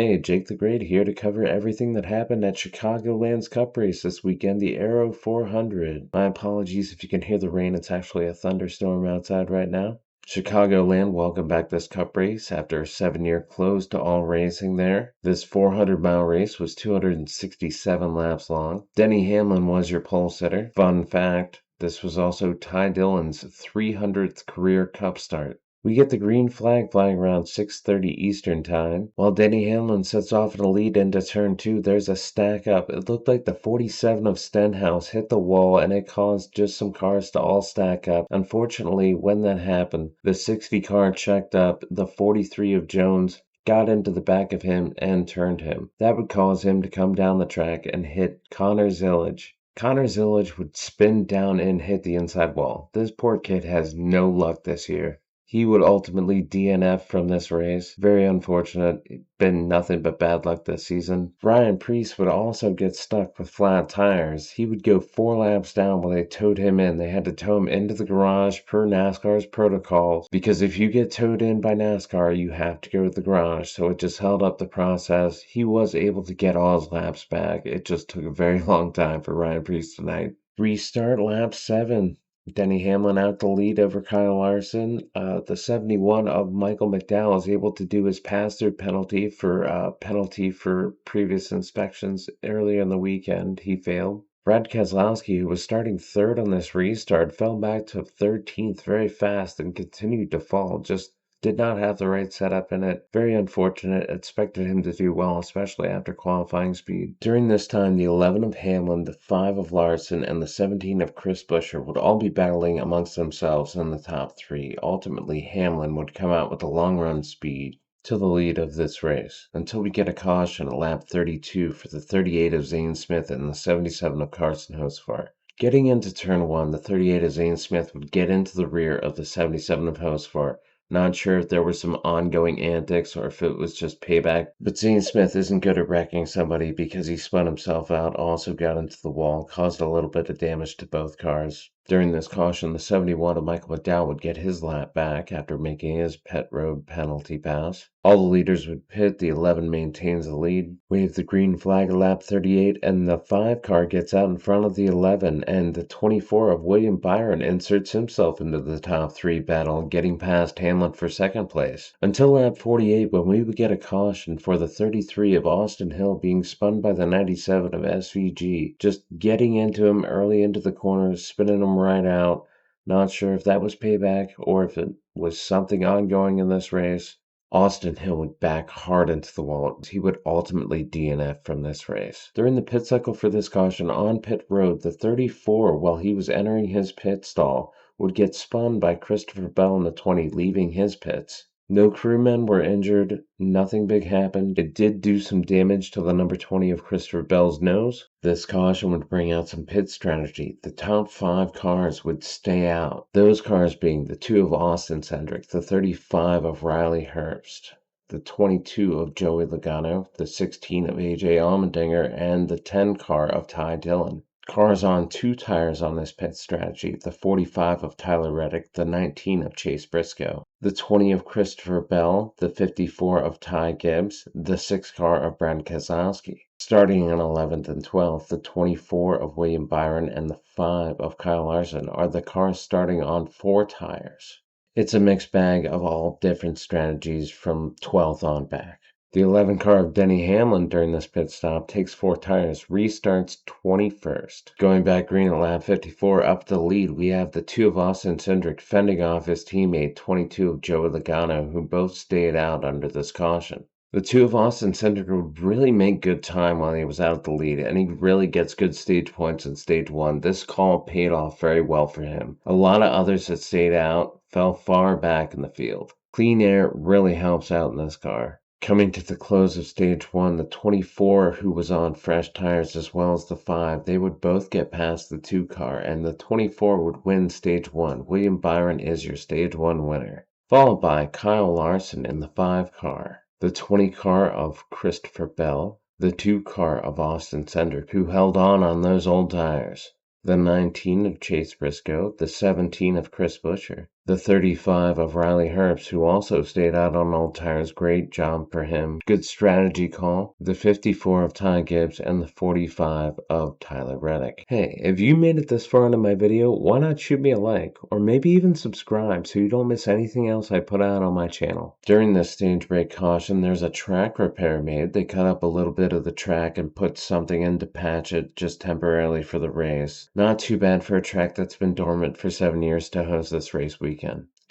Hey, Jake the Great here to cover everything that happened at Chicagoland's Cup race this weekend, the Aero 400. My apologies if you can hear the rain, it's actually a thunderstorm outside right now. Chicagoland welcomed back this Cup race after a 7-year close to all racing there. This 400-mile race was 267 laps long. Denny Hamlin was your pole sitter. Fun fact, this was also Ty Dillon's 300th career Cup start. We get the green flag flying around 6:30 Eastern Time. While Denny Hamlin sets off in a lead into Turn 2, there's a stack up. It looked like the 47 of Stenhouse hit the wall and it caused just some cars to all stack up. Unfortunately, when that happened, the 60 car checked up, the 43 of Jones got into the back of him and turned him. That would cause him to come down the track and hit Connor Zillage. Connor Zillage would spin down and hit the inside wall. This poor kid has no luck this year. He would ultimately DNF from this race. Very unfortunate. Been nothing but bad luck this season. Ryan Preece would also get stuck with flat tires. He would go 4 laps down while they towed him in. They had to tow him into the garage per NASCAR's protocols, because if you get towed in by NASCAR, you have to go to the garage. So it just held up the process. He was able to get all his laps back. It just took a very long time for Ryan Preece tonight. Restart lap 7. Denny Hamlin out the lead over Kyle Larson. The 71 of Michael McDowell is able to do his pass-through penalty for previous inspections earlier in the weekend. He failed. Brad Keselowski, who was starting 3rd on this restart, fell back to 13th very fast and continued to fall. Just did not have the right setup in it. Very unfortunate. Expected him to do well, especially after qualifying speed. During this time, the 11 of Hamlin, the 5 of Larson, and the 17 of Chris Buescher would all be battling amongst themselves in the top 3. Ultimately, Hamlin would come out with the long-run speed to the lead of this race, until we get a caution at lap 32 for the 38 of Zane Smith and the 77 of Carson Hocevar. Getting into turn 1, the 38 of Zane Smith would get into the rear of the 77 of Hocevar. Not sure if there were some ongoing antics or if it was just payback, but Zane Smith isn't good at wrecking somebody because he spun himself out, also got into the wall, caused a little bit of damage to both cars. During this caution, the 71 of Michael McDowell would get his lap back after making his pit road penalty pass. All the leaders would pit, the 11 maintains the lead, wave the green flag at lap 38, and the 5 car gets out in front of the 11, and the 24 of William Byron inserts himself into the top 3 battle, getting past Hamlin for 2nd place. Until lap 48, when we would get a caution for the 33 of Austin Hill being spun by the 97 of SVG, just getting into him early into the corners, spinning him right out. Not sure if that was payback or if it was something ongoing in this race. Austin Hill would back hard into the wall. He would ultimately DNF from this race. During the pit cycle for this caution on pit road, the 34, while he was entering his pit stall, would get spun by Christopher Bell in the 20, leaving his pits. No crewmen were injured, nothing big happened. It did do some damage to the number 20 of Christopher Bell's nose. This caution would bring out some pit strategy. The top 5 cars would stay out. Those cars being the 2 of Austin Cindric, the 35 of Riley Herbst, the 22 of Joey Logano, the 16 of AJ Allmendinger, and the 10 car of Ty Dillon. Cars on 2 tires on this pit strategy, the 45 of Tyler Reddick, the 19 of Chase Briscoe, the 20 of Christopher Bell, the 54 of Ty Gibbs, the 6 car of Brad Keselowski. Starting in 11th and 12th, the 24 of William Byron and the 5 of Kyle Larson are the cars starting on 4 tires. It's a mixed bag of all different strategies from 12th on back. The 11 car of Denny Hamlin during this pit stop takes 4 tires, restarts 21st. Going back green at lap 54, up the lead, we have the 2 of Austin Cindric fending off his teammate 22 of Joey Logano, who both stayed out under this caution. The 2 of Austin Cindric would really make good time while he was out at the lead, and he really gets good stage points in stage 1. This call paid off very well for him. A lot of others that stayed out fell far back in the field. Clean air really helps out in this car. Coming to the close of stage 1, the 24, who was on fresh tires, as well as the 5, they would both get past the 2 car, and the 24 would win stage 1. William Byron is your stage 1 winner. Followed by Kyle Larson in the 5 car, the 20 car of Christopher Bell, the 2 car of Austin Cindric, who held on those old tires, the 19 of Chase Briscoe, the 17 of Chris Buescher, The 35 of Riley Herbst, who also stayed out on old tires. Great job for him. Good strategy call. The 54 of Ty Gibbs and the 45 of Tyler Reddick. Hey, if you made it this far into my video, why not shoot me a like, or maybe even subscribe so you don't miss anything else I put out on my channel. During this stage break caution, there's a track repair made. They cut up a little bit of the track and put something in to patch it just temporarily for the race. Not too bad for a track that's been dormant for 7 years to host this race weekend.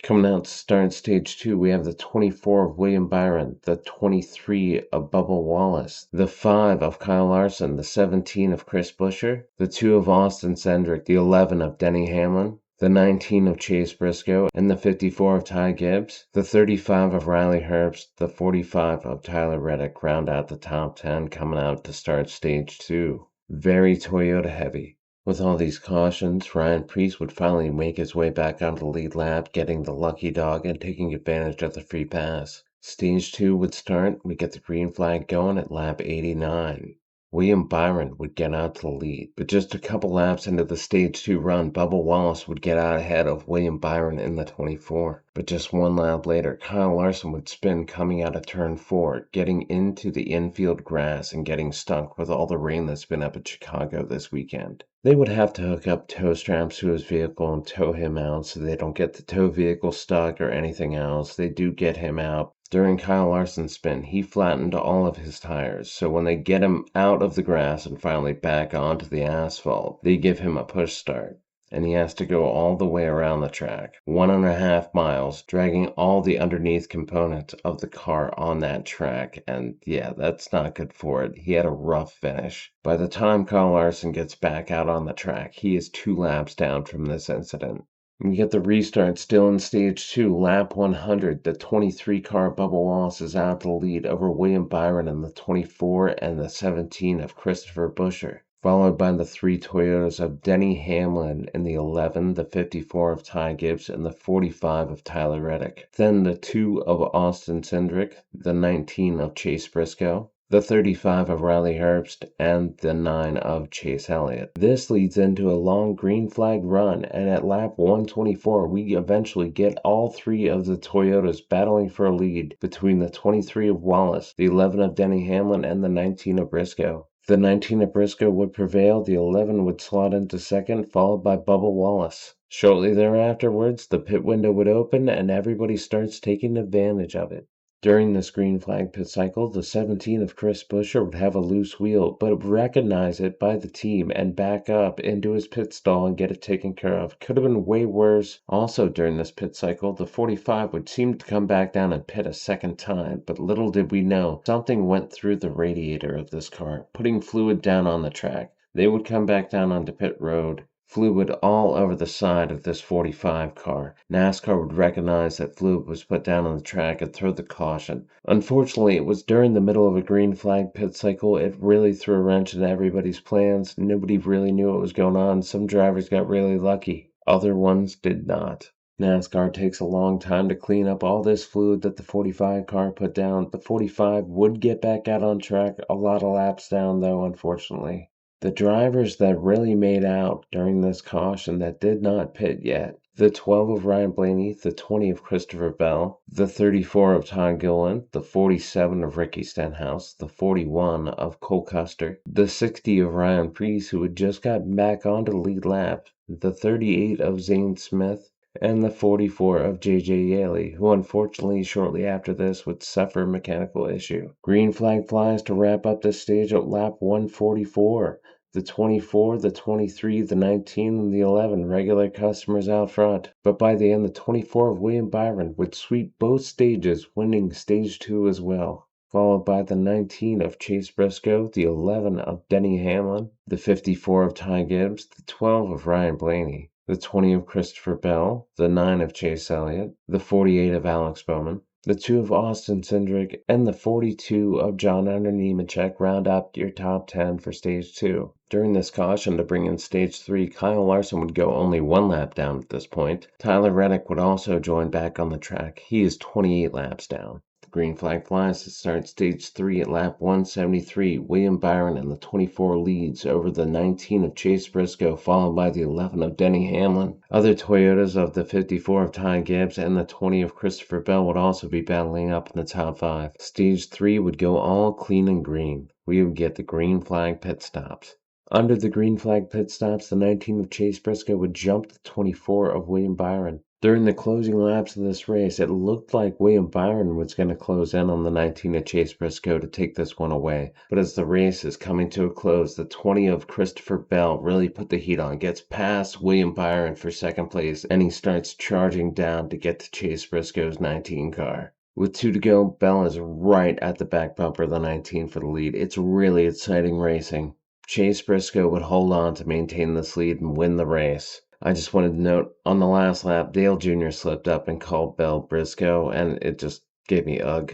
Coming out to start stage 2, we have the 24 of William Byron, the 23 of Bubba Wallace, the 5 of Kyle Larson, the 17 of Chris Buescher, the 2 of Austin Cindric, the 11 of Denny Hamlin, the 19 of Chase Briscoe, and the 54 of Ty Gibbs. The 35 of Riley Herbst, the 45 of Tyler Reddick round out the top 10 coming out to start stage 2. Very Toyota heavy. With all these cautions, Ryan Preece would finally make his way back onto the lead lap, getting the lucky dog and taking advantage of the free pass. Stage 2 would start. We get the green flag going at lap 89. William Byron would get out to the lead, but just a couple laps into the stage 2 run, Bubba Wallace would get out ahead of William Byron in the 24. But just one lap later, Kyle Larson would spin coming out of turn 4, getting into the infield grass and getting stuck with all the rain that's been up in Chicago this weekend. They would have to hook up tow straps to his vehicle and tow him out so they don't get the tow vehicle stuck or anything else. They do get him out. During Kyle Larson's spin, he flattened all of his tires, so when they get him out of the grass and finally back onto the asphalt, they give him a push start. And he has to go all the way around the track, 1.5 miles, dragging all the underneath components of the car on that track, and yeah, that's not good for it. He had a rough finish. By the time Kyle Larson gets back out on the track, he is 2 laps down from this incident. We get the restart still in stage 2, lap 100. The 23 car Bubba Wallace is out to the lead over William Byron in the 24 and the 17 of Christopher Buescher, followed by the 3 Toyotas of Denny Hamlin in the 11, the 54 of Ty Gibbs, and the 45 of Tyler Reddick. Then the 2 of Austin Cindric, the 19 of Chase Briscoe, the 35 of Riley Herbst, and the 9 of Chase Elliott. This leads into a long green flag run, and at lap 124, we eventually get all 3 of the Toyotas battling for a lead between the 23 of Wallace, the 11 of Denny Hamlin, and the 19 of Briscoe. The 19 of Briscoe would prevail, the 11 would slot into second, followed by Bubba Wallace. Shortly thereafterwards, the pit window would open, and everybody starts taking advantage of it. During this green flag pit cycle, the 17 of Chris Buescher would have a loose wheel, but recognize it by the team and back up into his pit stall and get it taken care of. Could have been way worse. Also during this pit cycle, the 45 would seem to come back down and pit a second time, but little did we know, something went through the radiator of this car, putting fluid down on the track. They would come back down onto pit road. Fluid all over the side of this 45 car. Nascar would recognize that fluid was put down on the track and throw the caution. Unfortunately, it was during the middle of a green flag pit cycle. It really threw a wrench in everybody's plans. Nobody really knew what was going on. Some drivers got really lucky. Other ones did not. NASCAR takes a long time to clean up all this fluid that the 45 car put down. The 45 would get back out on track, a lot of laps down though, unfortunately. The drivers that really made out during this caution that did not pit yet, the 12 of Ryan Blaney, the 20 of Christopher Bell, the 34 of Todd Gilliland, the 47 of Ricky Stenhouse, the 41 of Cole Custer, the 60 of Ryan Preece, who had just gotten back onto the lead lap, the 38 of Zane Smith, and the 44 of J.J. Yaley, who unfortunately shortly after this would suffer a mechanical issue. Green flag flies to wrap up this stage at lap 144. The 24, the 23, the 19, and the 11 regular customers out front. But by the end, the 24 of William Byron would sweep both stages, winning stage 2 as well. Followed by the 19 of Chase Briscoe, the 11 of Denny Hamlin, the 54 of Ty Gibbs, the 12 of Ryan Blaney, the 20 of Christopher Bell, the 9 of Chase Elliott, the 48 of Alex Bowman, the 2 of Austin Cindric, and the 42 of John Hunter Nemechek round up your top 10 for stage 2. During this caution to bring in stage 3, Kyle Larson would go only 1 lap down at this point. Tyler Reddick would also join back on the track. He is 28 laps down. The green flag flies to start stage 3 at lap 173. William Byron in the 24 leads over the 19 of Chase Briscoe, followed by the 11 of Denny Hamlin. Other Toyotas of the 54 of Ty Gibbs and the 20 of Christopher Bell would also be battling up in the top 5. Stage 3 would go all clean and green. We would get the green flag pit stops. Under the green flag pit stops, the 19 of Chase Briscoe would jump the 24 of William Byron. During the closing laps of this race, it looked like William Byron was going to close in on the 19 of Chase Briscoe to take this one away. But as the race is coming to a close, the 20 of Christopher Bell really put the heat on, gets past William Byron for second place, and he starts charging down to get to Chase Briscoe's 19 car. With 2 to go, Bell is right at the back bumper of the 19 for the lead. It's really exciting racing. Chase Briscoe would hold on to maintain this lead and win the race. I just wanted to note, on the last lap, Dale Jr. slipped up and called Bell Briscoe, and it just gave me ugh.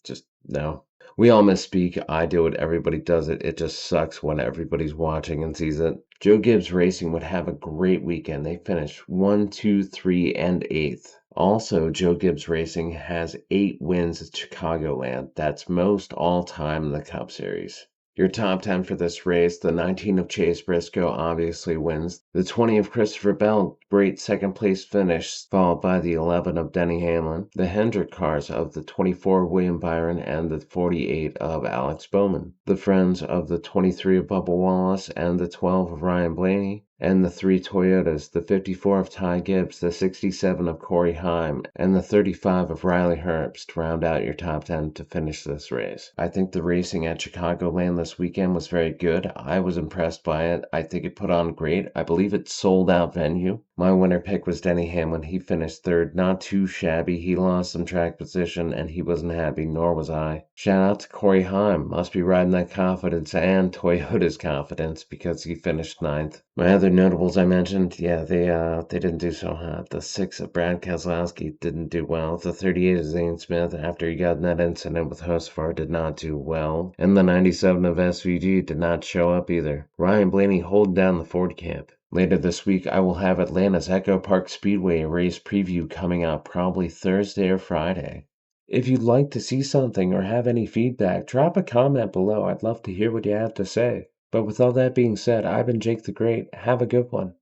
Just no. We all misspeak. I do it. Everybody does it. It just sucks when everybody's watching and sees it. Joe Gibbs Racing would have a great weekend. They finished 1, 2, 3, and 8th. Also, Joe Gibbs Racing has 8 wins at Chicagoland. That's most all time in the Cup Series. Your top 10 for this race, the 19 of Chase Briscoe obviously wins. The 20 of Christopher Bell, great second place finish, followed by the 11 of Denny Hamlin. The Hendrick cars of the 24 of William Byron and the 48 of Alex Bowman. The friends of the 23 of Bubba Wallace and the 12 of Ryan Blaney. And the 3 Toyotas, the 54 of Ty Gibbs, the 67 of Corey Heim, and the 35 of Riley Herbst round out your top 10 to finish this race. I think the racing at Chicagoland this weekend was very good. I was impressed by it. I think it put on great. I believe it's sold out venue. My winner pick was Denny Hamlin. He finished 3rd, not too shabby. He lost some track position and he wasn't happy, nor was I. Shout out to Corey Heim. Must be riding that confidence and Toyota's confidence because he finished 9th. My other notables I mentioned, yeah, they didn't do so hot. The 6 of Brad Keselowski didn't do well. The 38 of Zane Smith, after he got in that incident with Husqvarna, did not do well. And the 97 of SVG did not show up either. Ryan Blaney holding down the Ford camp. Later this week, I will have Atlanta's Echo Park Speedway race preview coming out probably Thursday or Friday. If you'd like to see something or have any feedback, drop a comment below. I'd love to hear what you have to say. But with all that being said, I've been Jake the Great. Have a good one.